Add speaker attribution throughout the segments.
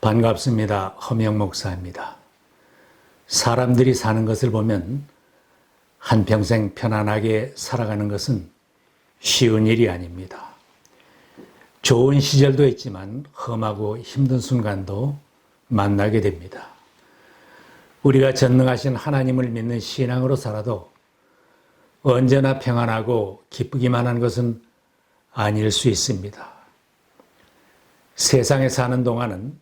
Speaker 1: 반갑습니다. 허명 목사입니다. 사람들이 사는 것을 보면 한평생 편안하게 살아가는 것은 쉬운 일이 아닙니다. 좋은 시절도 있지만 험하고 힘든 순간도 만나게 됩니다. 우리가 전능하신 하나님을 믿는 신앙으로 살아도 언제나 평안하고 기쁘기만 한 것은 아닐 수 있습니다. 세상에 사는 동안은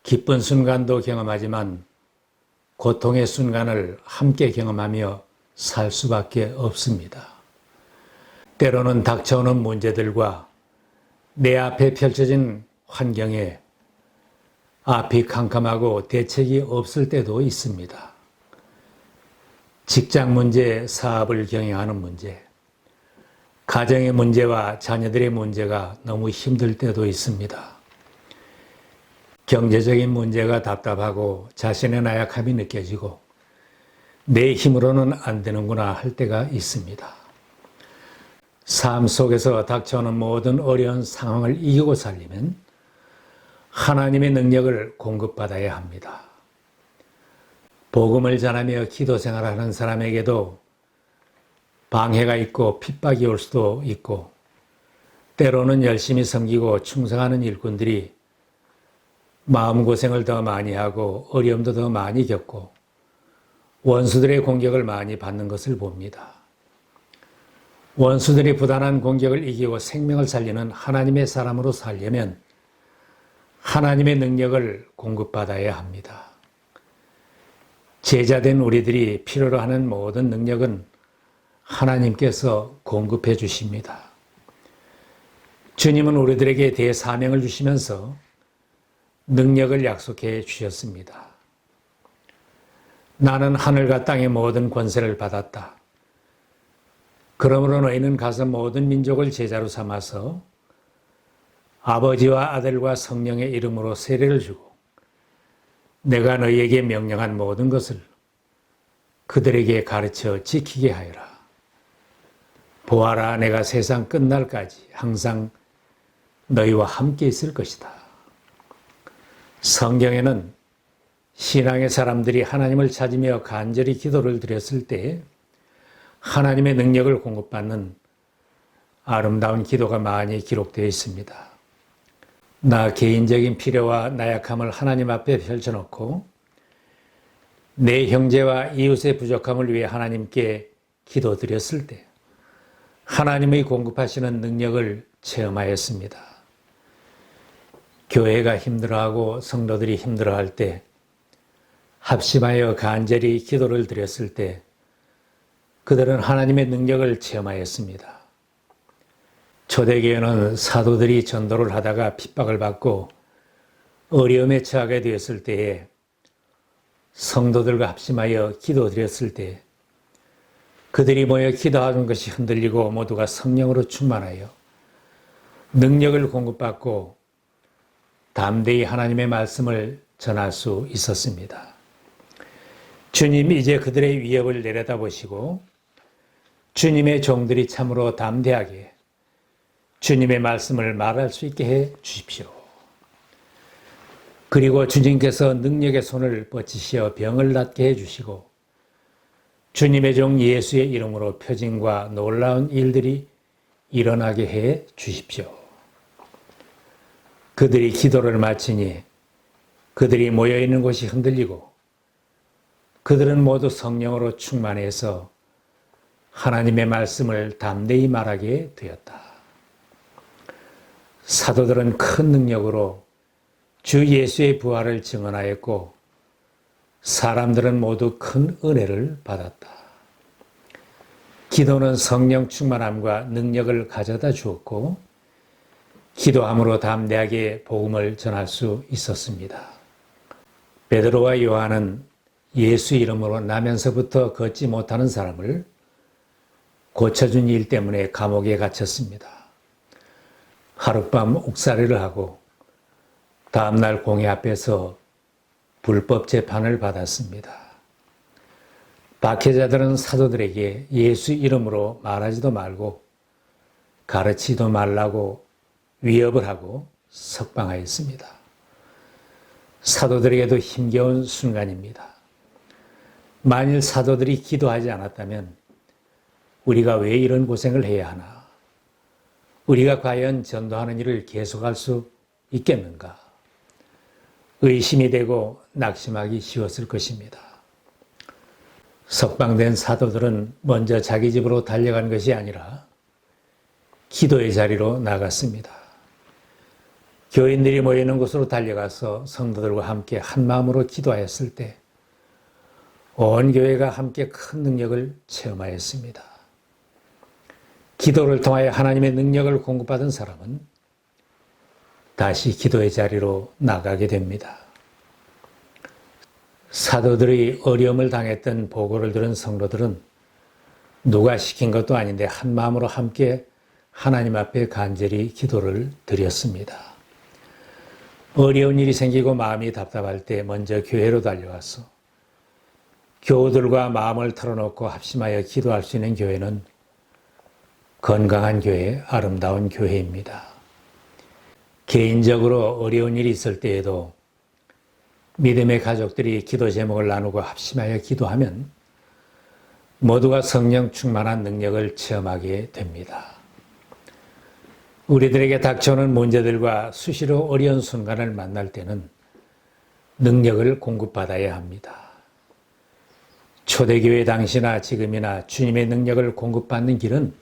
Speaker 1: 기쁜 순간도 경험하지만 고통의 순간을 함께 경험하며 살 수밖에 없습니다. 때로는 닥쳐오는 문제들과 내 앞에 펼쳐진 환경에 앞이 캄캄하고 대책이 없을 때도 있습니다. 직장 문제, 사업을 경영하는 문제, 가정의 문제와 자녀들의 문제가 너무 힘들 때도 있습니다. 경제적인 문제가 답답하고 자신의 나약함이 느껴지고 내 힘으로는 안 되는구나 할 때가 있습니다. 삶 속에서 닥쳐오는 모든 어려운 상황을 이기고 살려면 하나님의 능력을 공급받아야 합니다. 복음을 전하며 기도 생활하는 사람에게도 방해가 있고 핍박이 올 수도 있고 때로는 열심히 섬기고 충성하는 일꾼들이 마음고생을 더 많이 하고 어려움도 더 많이 겪고 원수들의 공격을 많이 받는 것을 봅니다. 원수들이 부단한 공격을 이기고 생명을 살리는 하나님의 사람으로 살려면 하나님의 능력을 공급받아야 합니다. 제자된 우리들이 필요로 하는 모든 능력은 하나님께서 공급해 주십니다. 주님은 우리들에게 대사명을 주시면서 능력을 약속해 주셨습니다. 나는 하늘과 땅의 모든 권세를 받았다. 그러므로 너희는 가서 모든 민족을 제자로 삼아서 아버지와 아들과 성령의 이름으로 세례를 주고 내가 너희에게 명령한 모든 것을 그들에게 가르쳐 지키게 하여라. 보아라, 내가 세상 끝날까지 항상 너희와 함께 있을 것이다. 성경에는 신앙의 사람들이 하나님을 찾으며 간절히 기도를 드렸을 때 하나님의 능력을 공급받는 아름다운 기도가 많이 기록되어 있습니다. 나 개인적인 필요와 나약함을 하나님 앞에 펼쳐놓고 내 형제와 이웃의 부족함을 위해 하나님께 기도드렸을 때 하나님의 공급하시는 능력을 체험하였습니다. 교회가 힘들어하고 성도들이 힘들어할 때 합심하여 간절히 기도를 드렸을 때 그들은 하나님의 능력을 체험하였습니다. 초대교회는 사도들이 전도를 하다가 핍박을 받고 어려움에 처하게 되었을 때에 성도들과 합심하여 기도드렸을 때 그들이 모여 기도하는 것이 흔들리고 모두가 성령으로 충만하여 능력을 공급받고 담대히 하나님의 말씀을 전할 수 있었습니다. 주님이 이제 그들의 위협을 내려다보시고 주님의 종들이 참으로 담대하게 주님의 말씀을 말할 수 있게 해 주십시오. 그리고 주님께서 능력의 손을 뻗치시어 병을 낫게 해 주시고 주님의 종 예수의 이름으로 표징과 놀라운 일들이 일어나게 해 주십시오. 그들이 기도를 마치니 그들이 모여있는 곳이 흔들리고 그들은 모두 성령으로 충만해서 하나님의 말씀을 담대히 말하게 되었다. 사도들은 큰 능력으로 주 예수의 부활을 증언하였고 사람들은 모두 큰 은혜를 받았다. 기도는 성령 충만함과 능력을 가져다 주었고 기도함으로 담대하게 복음을 전할 수 있었습니다. 베드로와 요한은 예수 이름으로 나면서부터 걷지 못하는 사람을 고쳐준 일 때문에 감옥에 갇혔습니다. 하룻밤 옥살이를 하고 다음날 공회 앞에서 불법 재판을 받았습니다. 박해자들은 사도들에게 예수 이름으로 말하지도 말고 가르치지도 말라고 위협을 하고 석방하였습니다. 사도들에게도 힘겨운 순간입니다. 만일 사도들이 기도하지 않았다면 우리가 왜 이런 고생을 해야 하나? 우리가 과연 전도하는 일을 계속할 수 있겠는가? 의심이 되고 낙심하기 쉬웠을 것입니다. 석방된 사도들은 먼저 자기 집으로 달려간 것이 아니라 기도의 자리로 나갔습니다. 교인들이 모이는 곳으로 달려가서 성도들과 함께 한 마음으로 기도하였을 때 온 교회가 함께 큰 능력을 체험하였습니다. 기도를 통하여 하나님의 능력을 공급받은 사람은 다시 기도의 자리로 나가게 됩니다. 사도들이 어려움을 당했던 보고를 들은 성도들은 누가 시킨 것도 아닌데 한 마음으로 함께 하나님 앞에 간절히 기도를 드렸습니다. 어려운 일이 생기고 마음이 답답할 때 먼저 교회로 달려와서 교우들과 마음을 털어놓고 합심하여 기도할 수 있는 교회는 건강한 교회, 아름다운 교회입니다. 개인적으로 어려운 일이 있을 때에도 믿음의 가족들이 기도 제목을 나누고 합심하여 기도하면 모두가 성령 충만한 능력을 체험하게 됩니다. 우리들에게 닥쳐오는 문제들과 수시로 어려운 순간을 만날 때는 능력을 공급받아야 합니다. 초대교회 당시나 지금이나 주님의 능력을 공급받는 길은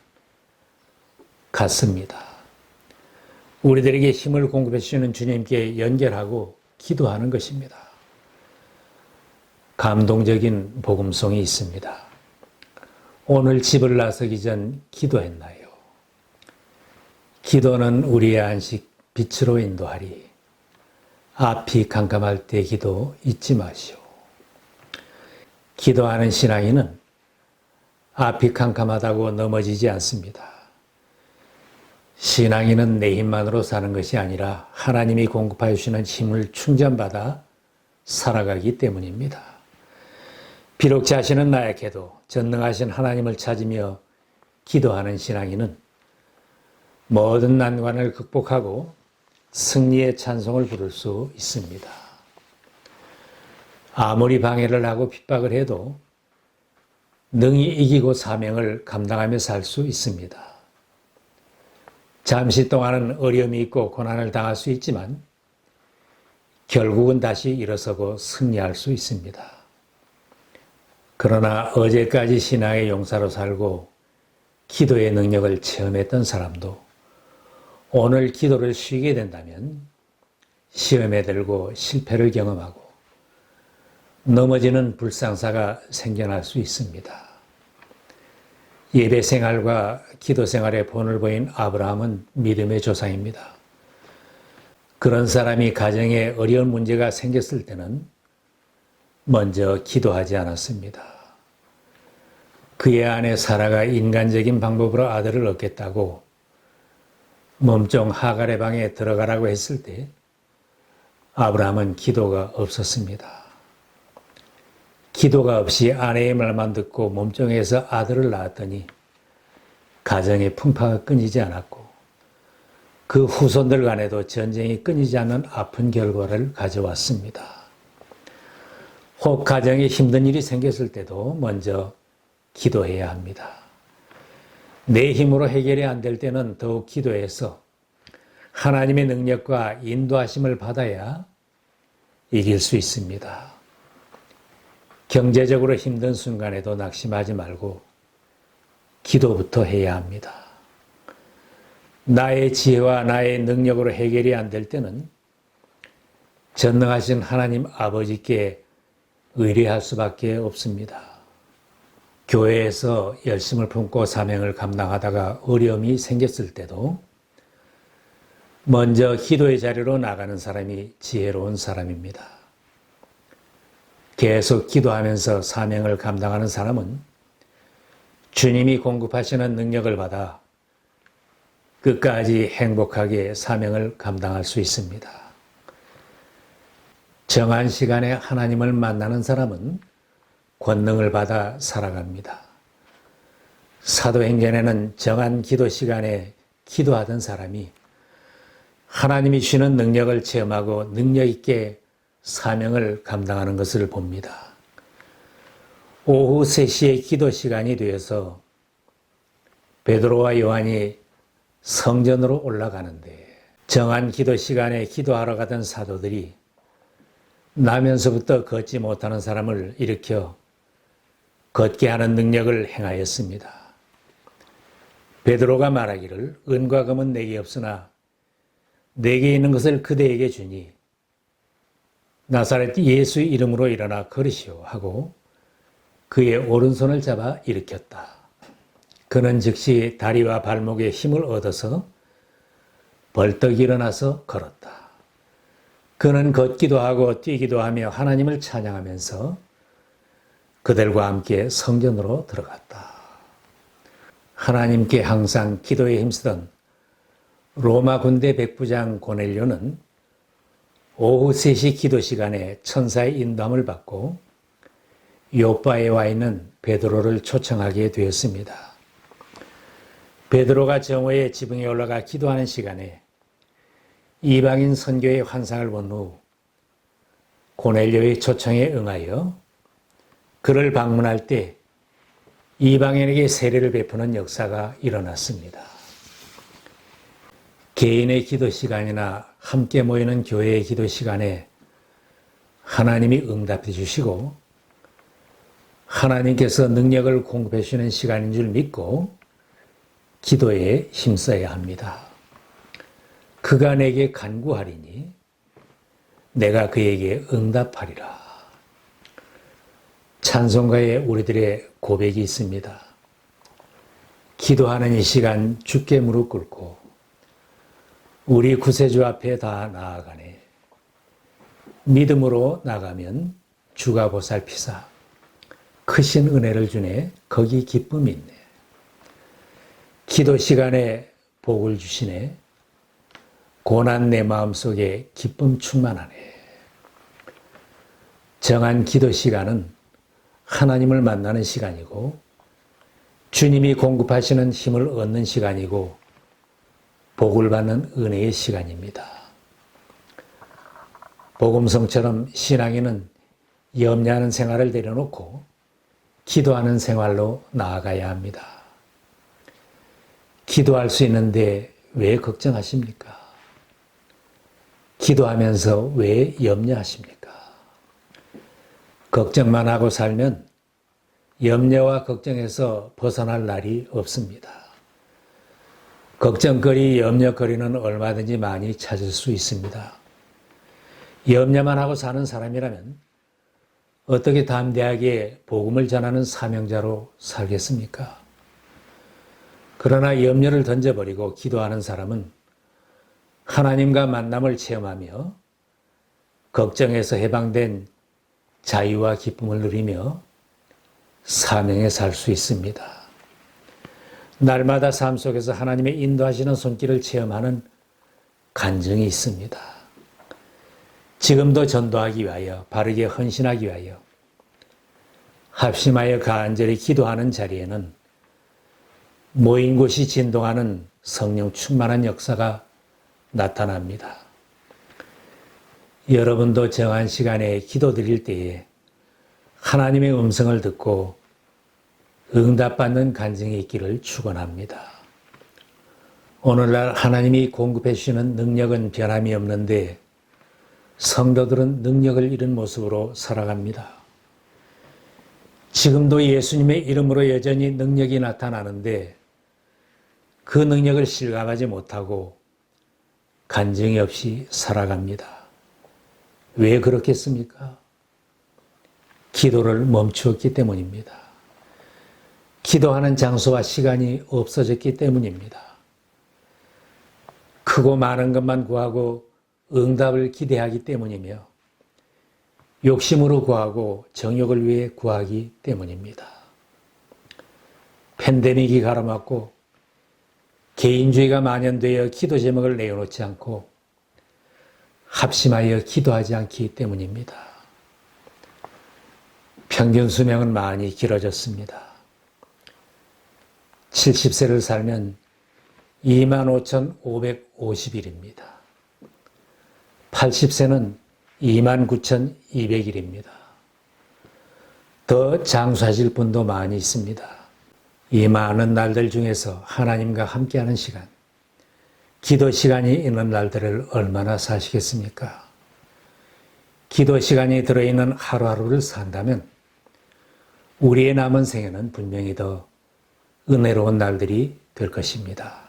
Speaker 1: 같습니다. 우리들에게 힘을 공급해 주시는 주님께 연결하고 기도하는 것입니다. 감동적인 복음송이 있습니다. 오늘 집을 나서기 전 기도했나요? 기도는 우리의 안식 빛으로 인도하리. 앞이 캄캄할 때 기도 잊지 마시오. 기도하는 신앙인은 앞이 캄캄하다고 넘어지지 않습니다. 신앙인은 내 힘만으로 사는 것이 아니라 하나님이 공급하여 주시는 힘을 충전받아 살아가기 때문입니다. 비록 자신은 나약해도 전능하신 하나님을 찾으며 기도하는 신앙인은 모든 난관을 극복하고 승리의 찬송을 부를 수 있습니다. 아무리 방해를 하고 핍박을 해도 능히 이기고 사명을 감당하며 살 수 있습니다. 잠시 동안은 어려움이 있고 고난을 당할 수 있지만 결국은 다시 일어서고 승리할 수 있습니다. 그러나 어제까지 신앙의 용사로 살고 기도의 능력을 체험했던 사람도 오늘 기도를 쉬게 된다면 시험에 들고 실패를 경험하고 넘어지는 불상사가 생겨날 수 있습니다. 예배 생활과 기도 생활에 본을 보인 아브라함은 믿음의 조상입니다. 그런 사람이 가정에 어려운 문제가 생겼을 때는 먼저 기도하지 않았습니다. 그의 아내 사라가 인간적인 방법으로 아들을 얻겠다고 몸종 하갈의 방에 들어가라고 했을 때 아브라함은 기도가 없었습니다. 기도가 없이 아내의 말만 듣고 몸종에서 아들을 낳았더니 가정의 풍파가 끊이지 않았고 그 후손들 간에도 전쟁이 끊이지 않는 아픈 결과를 가져왔습니다. 혹 가정에 힘든 일이 생겼을 때도 먼저 기도해야 합니다. 내 힘으로 해결이 안 될 때는 더욱 기도해서 하나님의 능력과 인도하심을 받아야 이길 수 있습니다. 경제적으로 힘든 순간에도 낙심하지 말고 기도부터 해야 합니다. 나의 지혜와 나의 능력으로 해결이 안 될 때는 전능하신 하나님 아버지께 의뢰할 수밖에 없습니다. 교회에서 열심을 품고 사명을 감당하다가 어려움이 생겼을 때도 먼저 기도의 자리로 나가는 사람이 지혜로운 사람입니다. 계속 기도하면서 사명을 감당하는 사람은 주님이 공급하시는 능력을 받아 끝까지 행복하게 사명을 감당할 수 있습니다. 정한 시간에 하나님을 만나는 사람은 권능을 받아 살아갑니다. 사도행전에는 정한 기도 시간에 기도하던 사람이 하나님이 주시는 능력을 체험하고 능력 있게 사명을 감당하는 것을 봅니다. 오후 3시에 기도 시간이 되어서 베드로와 요한이 성전으로 올라가는데 정한 기도 시간에 기도하러 가던 사도들이 나면서부터 걷지 못하는 사람을 일으켜 걷게 하는 능력을 행하였습니다. 베드로가 말하기를 은과 금은 내게 없으나 내게 있는 것을 그대에게 주니 나사렛 예수의 이름으로 일어나 걸으시오 하고 그의 오른손을 잡아 일으켰다. 그는 즉시 다리와 발목에 힘을 얻어서 벌떡 일어나서 걸었다. 그는 걷기도 하고 뛰기도 하며 하나님을 찬양하면서 그들과 함께 성전으로 들어갔다. 하나님께 항상 기도에 힘쓰던 로마 군대 백부장 고넬료는 오후 3시 기도 시간에 천사의 인도함을 받고 요빠에 와 있는 베드로를 초청하게 되었습니다. 베드로가 정오에 지붕에 올라가 기도하는 시간에 이방인 선교의 환상을 본 후 고넬료의 초청에 응하여 그를 방문할 때 이방인에게 세례를 베푸는 역사가 일어났습니다. 개인의 기도 시간이나 함께 모이는 교회의 기도 시간에 하나님이 응답해 주시고 하나님께서 능력을 공급해 주시는 시간인 줄 믿고 기도에 힘써야 합니다. 그가 내게 간구하리니 내가 그에게 응답하리라. 찬송가에 우리들의 고백이 있습니다. 기도하는 이 시간 주께 무릎 꿇고 우리 구세주 앞에 다 나아가네. 믿음으로 나가면 주가 보살피사 크신 은혜를 주네. 거기 기쁨이 있네. 기도 시간에 복을 주시네. 고난 내 마음속에 기쁨 충만하네. 정한 기도 시간은 하나님을 만나는 시간이고 주님이 공급하시는 힘을 얻는 시간이고 복을 받는 은혜의 시간입니다. 복음성처럼 신앙인은 염려하는 생활을 내려놓고 기도하는 생활로 나아가야 합니다. 기도할 수 있는데 왜 걱정하십니까? 기도하면서 왜 염려하십니까? 걱정만 하고 살면 염려와 걱정에서 벗어날 날이 없습니다. 걱정거리, 염려거리는 얼마든지 많이 찾을 수 있습니다. 염려만 하고 사는 사람이라면 어떻게 담대하게 복음을 전하는 사명자로 살겠습니까? 그러나 염려를 던져버리고 기도하는 사람은 하나님과 만남을 체험하며 걱정에서 해방된 자유와 기쁨을 누리며 사명에 살 수 있습니다. 날마다 삶 속에서 하나님의 인도하시는 손길을 체험하는 간증이 있습니다. 지금도 전도하기 위하여 바르게 헌신하기 위하여 합심하여 간절히 기도하는 자리에는 모인 곳이 진동하는 성령 충만한 역사가 나타납니다. 여러분도 정한 시간에 기도 드릴 때에 하나님의 음성을 듣고 응답받는 간증이 있기를 축원합니다. 오늘날 하나님이 공급해 주시는 능력은 변함이 없는데 성도들은 능력을 잃은 모습으로 살아갑니다. 지금도 예수님의 이름으로 여전히 능력이 나타나는데 그 능력을 실감하지 못하고 간증이 없이 살아갑니다. 왜 그렇겠습니까? 기도를 멈추었기 때문입니다. 기도하는 장소와 시간이 없어졌기 때문입니다. 크고 많은 것만 구하고 응답을 기대하기 때문이며 욕심으로 구하고 정욕을 위해 구하기 때문입니다. 팬데믹이 가로막고 개인주의가 만연되어 기도 제목을 내어놓지 않고 합심하여 기도하지 않기 때문입니다. 평균 수명은 많이 길어졌습니다. 70세를 살면 25,550일입니다. 80세는 29,200일입니다. 더 장수하실 분도 많이 있습니다. 이 많은 날들 중에서 하나님과 함께하는 시간, 기도 시간이 있는 날들을 얼마나 사시겠습니까? 기도 시간이 들어있는 하루하루를 산다면 우리의 남은 생에는 분명히 더 은혜로운 날들이 될 것입니다.